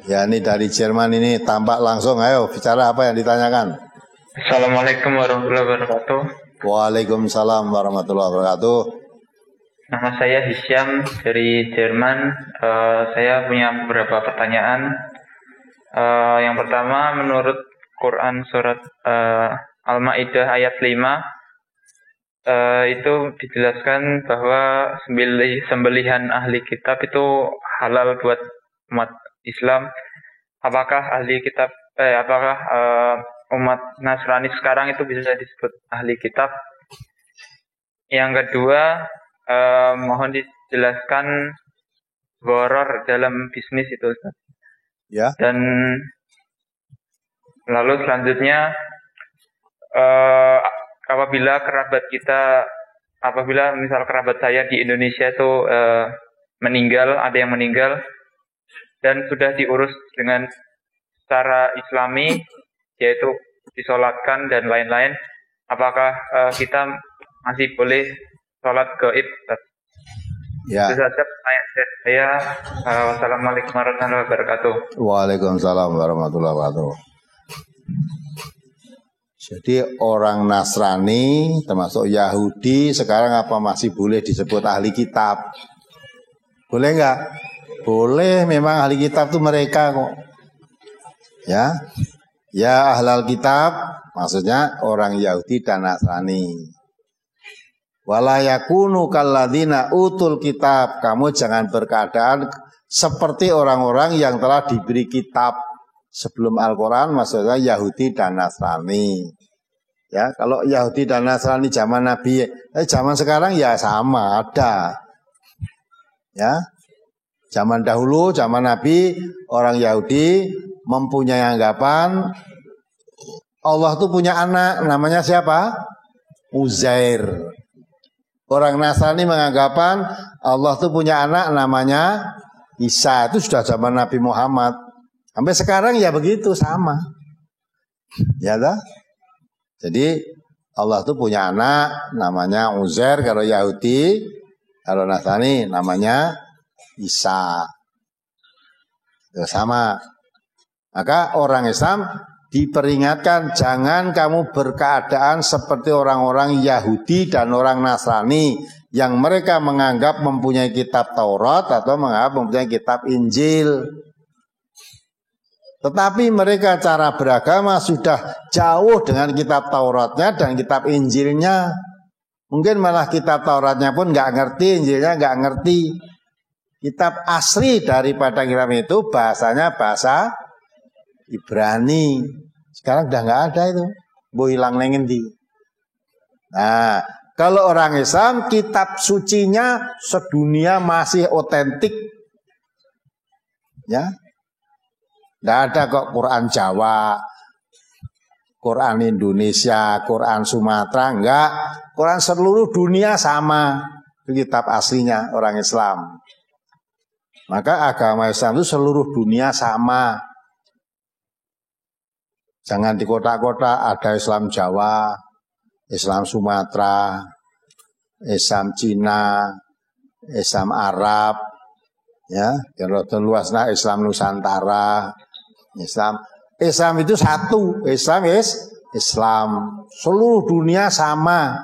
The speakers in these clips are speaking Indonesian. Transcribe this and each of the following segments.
Ya, ini dari Jerman ini tampak langsung. Ayo, bicara apa yang ditanyakan? Assalamualaikum warahmatullahi wabarakatuh. Waalaikumsalam warahmatullahi wabarakatuh. Nama saya Hisyam dari Jerman. Saya punya beberapa pertanyaan. Yang pertama, menurut Quran surat Al-Maidah ayat 5, itu dijelaskan bahwa sembelihan ahli kitab itu halal buat umat Islam. Apakah umat Nasrani sekarang itu bisa disebut ahli kitab? Yang kedua, mohon dijelaskan gharar dalam bisnis itu, Ustaz. Ya. Dan lalu selanjutnya, apabila misal kerabat saya di Indonesia itu ada yang meninggal dan sudah diurus dengan secara Islami, yaitu disolatkan dan lain-lain, apakah kita masih boleh sholat gaib? Ya. Itu saja pertanyaan saya. Wassalamualaikum warahmatullahi wabarakatuh. Waalaikumsalam warahmatullahi wabarakatuh. Jadi orang Nasrani termasuk Yahudi sekarang apa masih boleh disebut ahli kitab? Boleh nggak? Boleh, memang ahli kitab itu mereka kok. Ya, ya ahlal kitab maksudnya orang Yahudi dan Nasrani. Wala yakunu kalladzina utul kitab. Kamu jangan berkeadaan seperti orang-orang yang telah diberi kitab sebelum Al-Quran, maksudnya Yahudi dan Nasrani. Ya, kalau Yahudi dan Nasrani zaman Nabi, zaman sekarang ya sama ada. Ya, zaman dahulu, zaman Nabi, orang Yahudi mempunyai anggapan Allah itu punya anak, namanya siapa? Uzair. Orang Nasrani menganggapan Allah itu punya anak, namanya Isa. Itu sudah zaman Nabi Muhammad. Sampai sekarang ya begitu, sama. Ya dah. Jadi Allah itu punya anak, namanya Uzair kalau Yahudi, kalau Nasrani namanya Isa. Itu sama. Maka orang Islam diperingatkan jangan kamu berkeadaan seperti orang-orang Yahudi dan orang Nasrani yang mereka menganggap mempunyai kitab Taurat atau menganggap mempunyai kitab Injil. Tetapi mereka cara beragama sudah jauh dengan kitab Tauratnya dan kitab Injilnya. Mungkin malah kitab Tauratnya pun nggak ngerti, Injilnya nggak ngerti. Kitab asli daripada kitab itu bahasanya bahasa Ibrani. Sekarang udah nggak ada itu. Bu hilang nengendi. Nah, kalau orang Islam kitab sucinya sedunia masih otentik. Ya. Nggak ada kok Quran Jawa, Quran Indonesia, Quran Sumatera, enggak. Quran seluruh dunia sama. Itu kitab aslinya orang Islam. Maka agama Islam itu seluruh dunia sama. Jangan di kota-kota ada Islam Jawa, Islam Sumatera, Islam Cina, Islam Arab, ya, yang luasnya Islam Nusantara. Islam itu satu, Islam seluruh dunia sama.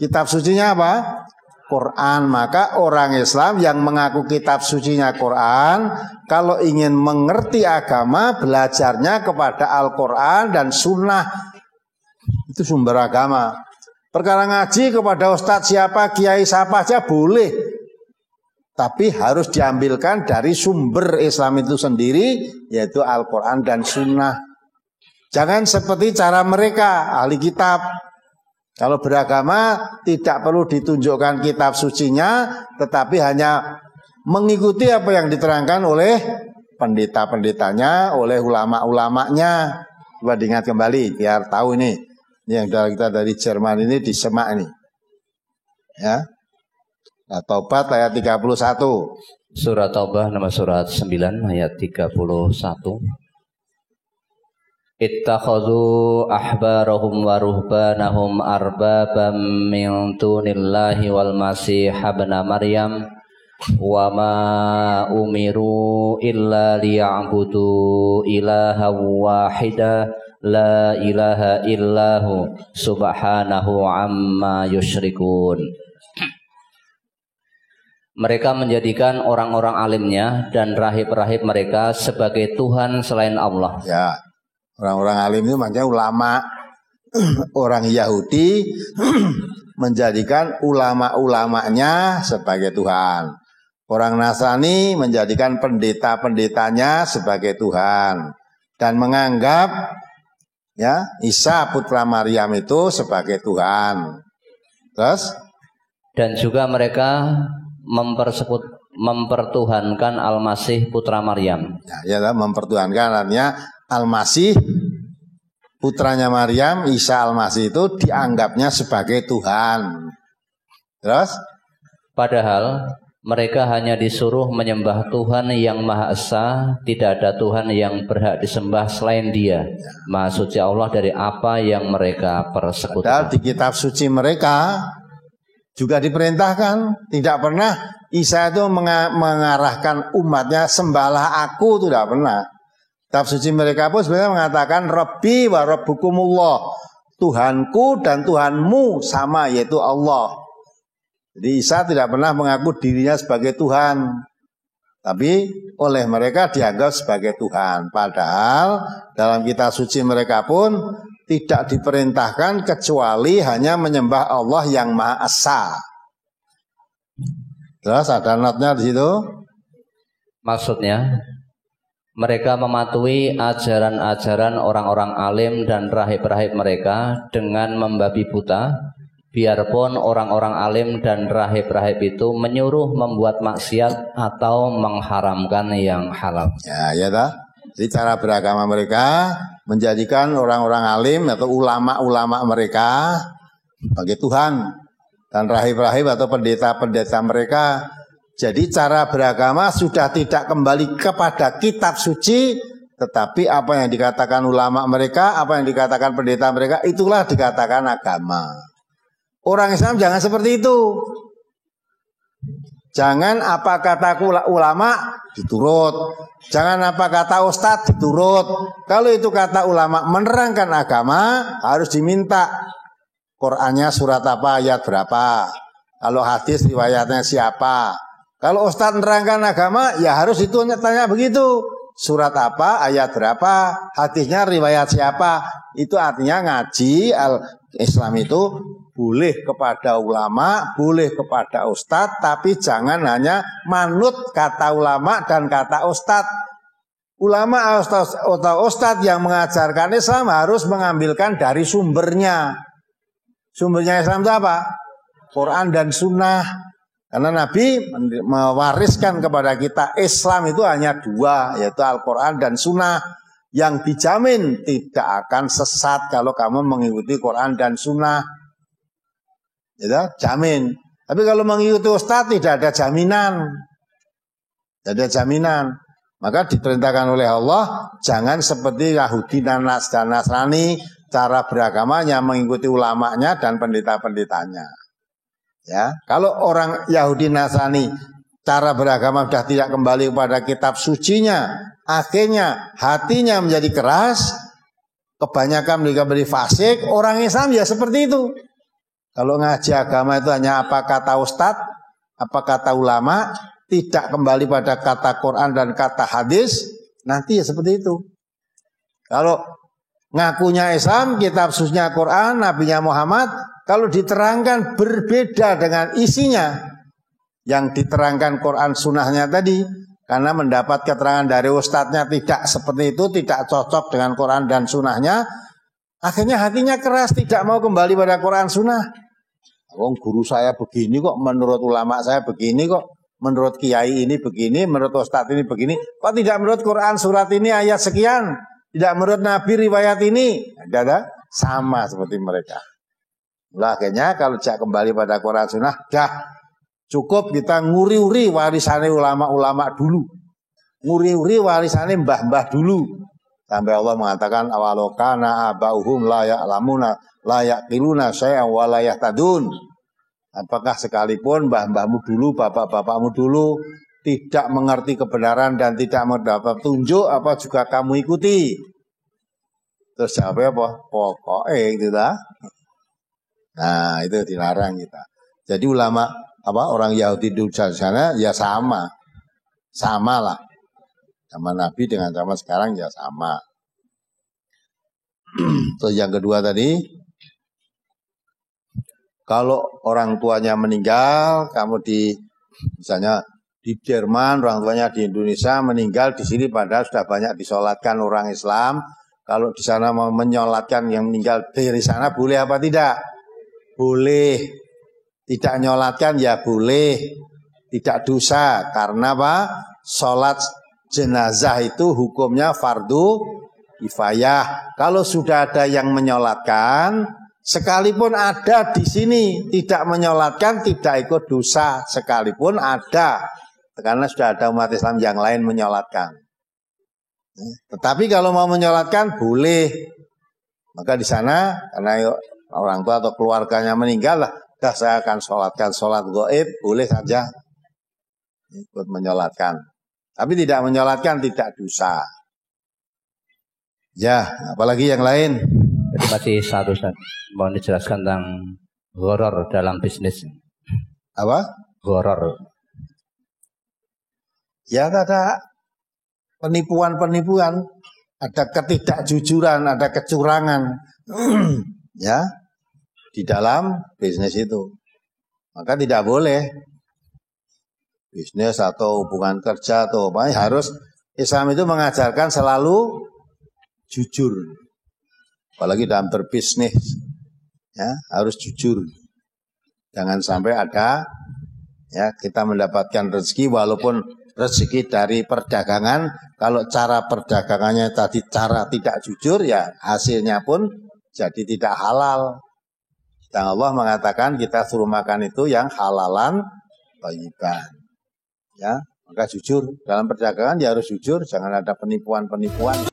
Kitab sucinya apa? Quran. Maka orang Islam yang mengaku kitab sucinya Quran, kalau ingin mengerti agama, belajarnya kepada Al-Quran dan Sunnah. Itu sumber agama. Perkara ngaji kepada ustadz siapa, kiai siapa aja boleh, tapi harus diambilkan dari sumber Islam itu sendiri, yaitu Al-Quran dan Sunnah. Jangan seperti cara mereka, ahli kitab. Kalau beragama tidak perlu ditunjukkan kitab sucinya, tetapi hanya mengikuti apa yang diterangkan oleh pendeta-pendetanya, oleh ulama-ulamanya. Coba diingat kembali, biar tahu ini. Yang kita dari Jerman ini disemak ini. Ya. Nah, Taubat ayat 31. Surat Taubah nomor surat 9 ayat 31. Ittakhadhu ahbarahum wa ruhbanahum arbabam min dunillahi wal masih ibn Maryam wa ma umiru illa liya'budu ilaha wahida la ilaha illahu subhanahu amma yusyrikun. Mereka menjadikan orang-orang alimnya dan rahib-rahib mereka sebagai Tuhan selain Allah. Ya, orang-orang alim itu maksudnya ulama. Orang Yahudi menjadikan ulama-ulamanya sebagai Tuhan. Orang Nasrani menjadikan pendeta-pendetanya sebagai Tuhan dan menganggap ya Isa putra Maryam itu sebagai Tuhan. Terus dan juga mereka mempertuhankan Al-Masih putra Maryam. Ya, mempertuhankan artinya Al-Masih putranya Maryam, Isa Al-Masih itu dianggapnya sebagai Tuhan. Terus padahal mereka hanya disuruh menyembah Tuhan yang Maha Esa, tidak ada Tuhan yang berhak disembah selain Dia. Maha suci Allah dari apa yang mereka persekutukan. Padahal di kitab suci mereka juga diperintahkan, tidak pernah Isa itu mengarahkan umatnya sembahlah aku, itu tidak pernah. Kitab suci mereka pun sebenarnya mengatakan Rabbi wa Rabbukumullah, Tuhanku dan Tuhanmu sama, yaitu Allah. Jadi Isa tidak pernah mengaku dirinya sebagai Tuhan, tapi oleh mereka dianggap sebagai Tuhan. Padahal dalam kitab suci mereka pun tidak diperintahkan kecuali hanya menyembah Allah yang Maha Esa. Terus ada notnya di situ. Maksudnya mereka mematuhi ajaran-ajaran orang-orang alim dan rahib-rahib mereka dengan membabi buta, biarpun orang-orang alim dan rahib-rahib itu menyuruh membuat maksiat atau mengharamkan yang halal. Ya dah. Jadi cara beragama mereka menjadikan orang-orang alim atau ulama-ulama mereka sebagai Tuhan dan rahib-rahib atau pendeta-pendeta mereka. Jadi cara beragama sudah tidak kembali kepada kitab suci, tetapi apa yang dikatakan ulama mereka, apa yang dikatakan pendeta mereka, itulah dikatakan agama. Orang Islam jangan seperti itu. Jangan apa kata ulama diturut. Jangan apa kata ustadz diturut. Kalau itu kata ulama menerangkan agama, harus diminta Qur'annya surat apa, ayat berapa. Kalau hadis riwayatnya siapa. Kalau ustadz menerangkan agama, ya harus itu tanya begitu. Surat apa, ayat berapa, hadisnya riwayat siapa. Itu artinya ngaji Islam itu boleh kepada ulama, boleh kepada ustadz, tapi jangan hanya manut kata ulama dan kata ustadz. Ulama atau ustadz yang mengajarkan Islam harus mengambilkan dari sumbernya. Sumbernya Islam itu apa? Quran dan Sunnah. Karena Nabi mewariskan kepada kita Islam itu hanya dua, yaitu Al-Quran dan Sunnah. Yang dijamin tidak akan sesat kalau kamu mengikuti Quran dan Sunnah. Ya, jamin. Tapi kalau mengikuti ustaz tidak ada jaminan. Tidak ada jaminan. Maka diperintahkan oleh Allah, jangan seperti Yahudi dan Nasrani, cara beragamanya mengikuti ulamanya dan pendeta-pendetanya. Ya, kalau orang Yahudi Nasrani cara beragama sudah tidak kembali kepada kitab sucinya, akhirnya hatinya menjadi keras, kebanyakan mereka beri fasik. Orang Islam ya seperti itu. Kalau ngaji agama itu hanya apa kata ustadz, apa kata ulama, tidak kembali pada kata Quran dan kata hadis, nanti ya seperti itu. Kalau ngakunya Islam, kitab sucinya Quran, Nabinya Muhammad, kalau diterangkan berbeda dengan isinya, yang diterangkan Quran sunnahnya tadi, karena mendapat keterangan dari ustadznya tidak seperti itu, tidak cocok dengan Quran dan sunnahnya, akhirnya hatinya keras, tidak mau kembali pada Quran sunnah. Oh, guru saya begini kok, menurut ulama saya begini kok, menurut kiai ini begini, menurut ustadz ini begini, kok tidak menurut Quran surat ini ayat sekian, tidak menurut Nabi riwayat ini, ada sama seperti mereka. Nah, akhirnya kalau tidak kembali pada Quran sunnah, dah cukup kita nguri-uri warisannya ulama-ulama dulu, nguri-uri warisannya mbah-mbah dulu, sampai Allah mengatakan awalokana abauhum la ya'lamuna la yaqiluna syai'an wa la yahtadun. Apakah sekalipun mbah-mbahmu dulu, bapak-bapakmu dulu tidak mengerti kebenaran dan tidak mendapat tunjuk, apa juga kamu ikuti? Terus jawabnya apa? Pokoknya gitu lah. Nah, itu dilarang kita. Jadi ulama orang Yahudi di sana ya sama lah. Zaman Nabi dengan zaman sekarang ya sama. Terus yang kedua tadi, kalau orang tuanya meninggal, kamu misalnya di Jerman, orang tuanya di Indonesia meninggal di sini padahal sudah banyak disolatkan orang Islam. Kalau di sana mau menyolatkan yang meninggal dari sana boleh apa tidak? Boleh. Tidak nyolatkan ya boleh. Tidak dosa. Karena apa? Sholat jenazah itu hukumnya fardu kifayah. Kalau sudah ada yang menyolatkan, sekalipun ada di sini tidak menyolatkan, tidak ikut dosa. Sekalipun ada. Karena sudah ada umat Islam yang lain menyolatkan. Tetapi kalau mau menyolatkan boleh. Maka di sana karena orang tua atau keluarganya meninggal lah, saya akan sholatkan sholat gaib, boleh saja ikut menyolatkan. Tapi tidak menyolatkan tidak dosa. Ya, apalagi yang lain? Jadi masih satu, mau dijelaskan tentang gharar dalam bisnis. Apa? Gharar. Ya ada penipuan-penipuan, ada ketidakjujuran, ada kecurangan, ya di dalam bisnis itu. Maka tidak boleh bisnis atau hubungan kerja atau apa, harus Islam itu mengajarkan selalu jujur. Apalagi dalam berbisnis, ya harus jujur. Jangan sampai ada ya kita mendapatkan rezeki walaupun rezeki dari perdagangan, kalau cara perdagangannya tadi cara tidak jujur, ya hasilnya pun jadi tidak halal. Dan Allah mengatakan kita suruh makan itu yang halalan thayyiban. Ya, maka jujur dalam perdagangan ya harus jujur, jangan ada penipuan-penipuan.